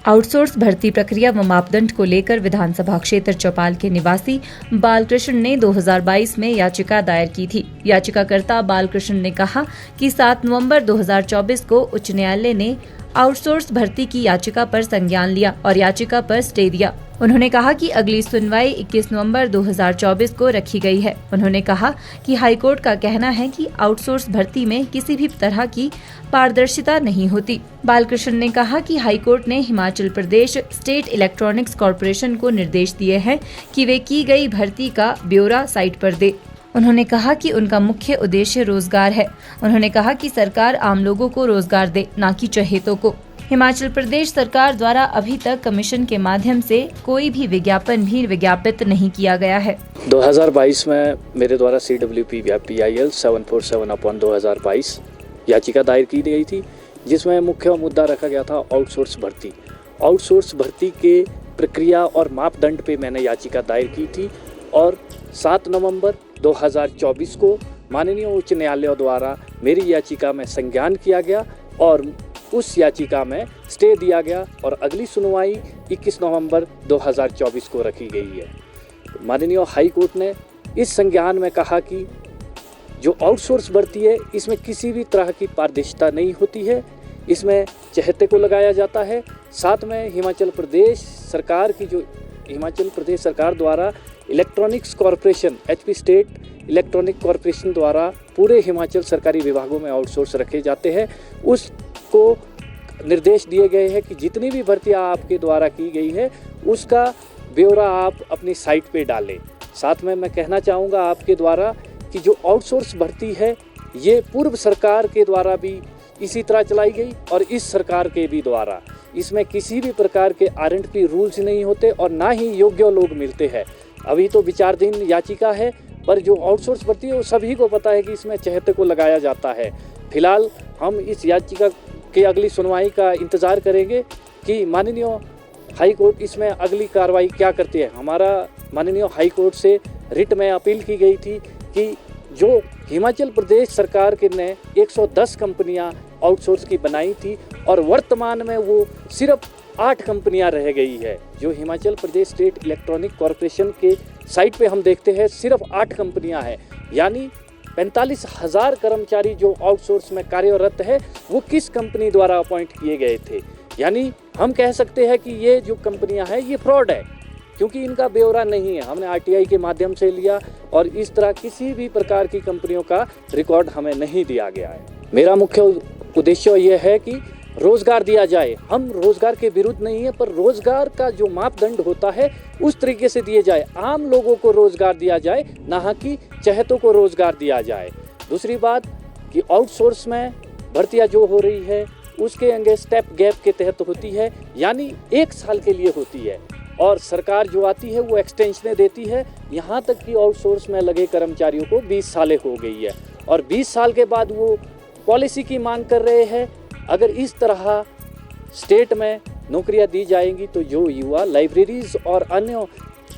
Outsource भर्ती प्रक्रिया व मापदंड को लेकर विधानसभा क्षेत्र चौपाल के निवासी बालकृष्ण ने 2022 में याचिका दायर की थी। याचिकाकर्ता बालकृष्ण ने कहा कि 7 नवंबर 2024 को उच्च न्यायालय ने आउटसोर्स भर्ती की याचिका पर संज्ञान लिया और याचिका पर स्टे दिया। उन्होंने कहा कि अगली सुनवाई 21 नवंबर 2024 को रखी गई है। उन्होंने कहा कि हाईकोर्ट का कहना है कि आउटसोर्स भर्ती में किसी भी तरह की पारदर्शिता नहीं होती। बालकृष्ण ने कहा कि हाईकोर्ट ने Himachal Pradesh state electronics corporation को निर्देश दिए हैं कि वे की गई भर्ती का ब्यौरा साइट पर दे। उन्होंने कहा कि उनका मुख्य उद्देश्य रोजगार है। उन्होंने कहा कि सरकार आम लोगों को रोजगार दे, न कि चहेतों को। हिमाचल प्रदेश सरकार द्वारा अभी तक कमीशन के माध्यम से कोई भी विज्ञापन भी विज्ञापित नहीं किया गया है। 2022 में मेरे द्वारा CWP/PIL 747/2022 याचिका दायर की गई थी, जिसमें मुख्य मुद्दा रखा गया था आउटसोर्स भर्ती। आउटसोर्स भर्ती के प्रक्रिया और मापदंड पे मैंने याचिका दायर की थी और 7 नवंबर 2024 को माननीय उच्च न्यायालय द्वारा मेरी याचिका में संज्ञान किया गया और उस याचिका में स्टे दिया गया और अगली सुनवाई 21 नवंबर 2024 को रखी गई है। माननीय हाई कोर्ट ने इस संज्ञान में कहा कि जो आउटसोर्स भर्ती है इसमें किसी भी तरह की पारदर्शिता नहीं होती है, इसमें चहेते को लगाया जाता है। साथ में हिमाचल प्रदेश सरकार द्वारा electronics corporation HP state electronic corporation द्वारा पूरे हिमाचल सरकारी विभागों में आउटसोर्स रखे जाते हैं। उसको निर्देश दिए गए हैं कि जितनी भी भर्तियां आपके द्वारा की गई है उसका ब्यौरा आप अपनी साइट पे डालें। साथ में मैं कहना चाहूँगा आपके द्वारा कि जो आउटसोर्स भर्ती है ये पूर्व सरकार के द्वारा भी इसी तरह चलाई गई और इस सरकार के भी द्वारा इसमें किसी भी प्रकार के R&P रूल्स नहीं होते और ना ही योग्य लोग मिलते हैं। अभी तो विचाराधीन याचिका है, पर जो आउटसोर्स भर्ती है वो सभी को पता है कि इसमें चहेते को लगाया जाता है। फिलहाल हम इस याचिका के अगली सुनवाई का इंतज़ार करेंगे कि माननीय हाई कोर्ट इसमें अगली कार्रवाई क्या करती है। हमारा माननीय हाई कोर्ट से रिट में अपील की गई थी कि जो हिमाचल प्रदेश सरकार के ने 110 कंपनियां आउटसोर्स की बनाई थी और वर्तमान में वो सिर्फ 8 कंपनियां रह गई है। जो Himachal Pradesh state electronic corporation के साइट पे हम देखते हैं सिर्फ 8 कंपनियां हैं, यानी 45,000 कर्मचारी जो आउटसोर्स में कार्यरत है वो किस कंपनी द्वारा अपॉइंट किए गए थे। यानी हम कह सकते हैं कि ये जो कंपनियां हैं ये फ्रॉड है, क्योंकि इनका ब्यौरा नहीं है। हमने RTI के माध्यम से लिया और इस तरह किसी भी प्रकार की कंपनियों का रिकॉर्ड हमें नहीं दिया गया है। मेरा मुख्य उद्देश्य यह है कि रोजगार दिया जाए। हम रोजगार के विरुद्ध नहीं है, पर रोजगार का जो मापदंड होता है उस तरीके से दिए जाए। आम लोगों को रोजगार दिया जाए, ना कि चहेतों को रोजगार दिया जाए। दूसरी बात कि आउटसोर्स में भर्तियां जो हो रही है उसके अंगे स्टेप गैप के तहत होती है, यानी 1 साल के लिए होती है और सरकार जो आती है वो एक्सटेंशनें देती है। यहाँ तक कि आउटसोर्स में लगे कर्मचारियों को 20 सालें हो गई है और 20 साल के बाद वो पॉलिसी की मांग कर रहे हैं। अगर इस तरह स्टेट में नौकरियां दी जाएंगी तो जो युवा लाइब्रेरीज और अन्य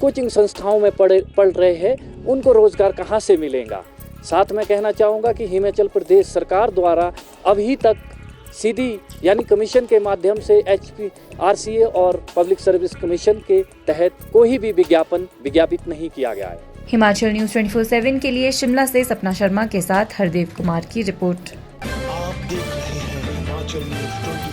कोचिंग संस्थाओं में पढ़ रहे हैं उनको रोजगार कहां से मिलेगा। साथ में कहना चाहूँगा कि हिमाचल प्रदेश सरकार द्वारा अभी तक सीधी यानी कमीशन के माध्यम से HP RCA और पब्लिक सर्विस कमीशन के तहत कोई भी विज्ञापन विज्ञापित नहीं किया गया है। हिमाचल न्यूज़ 24/7 के लिए शिमला से सपना शर्मा के साथ हरदेव कुमार की रिपोर्ट। आप देख रहे हैं हिमाचल न्यूज़ 24।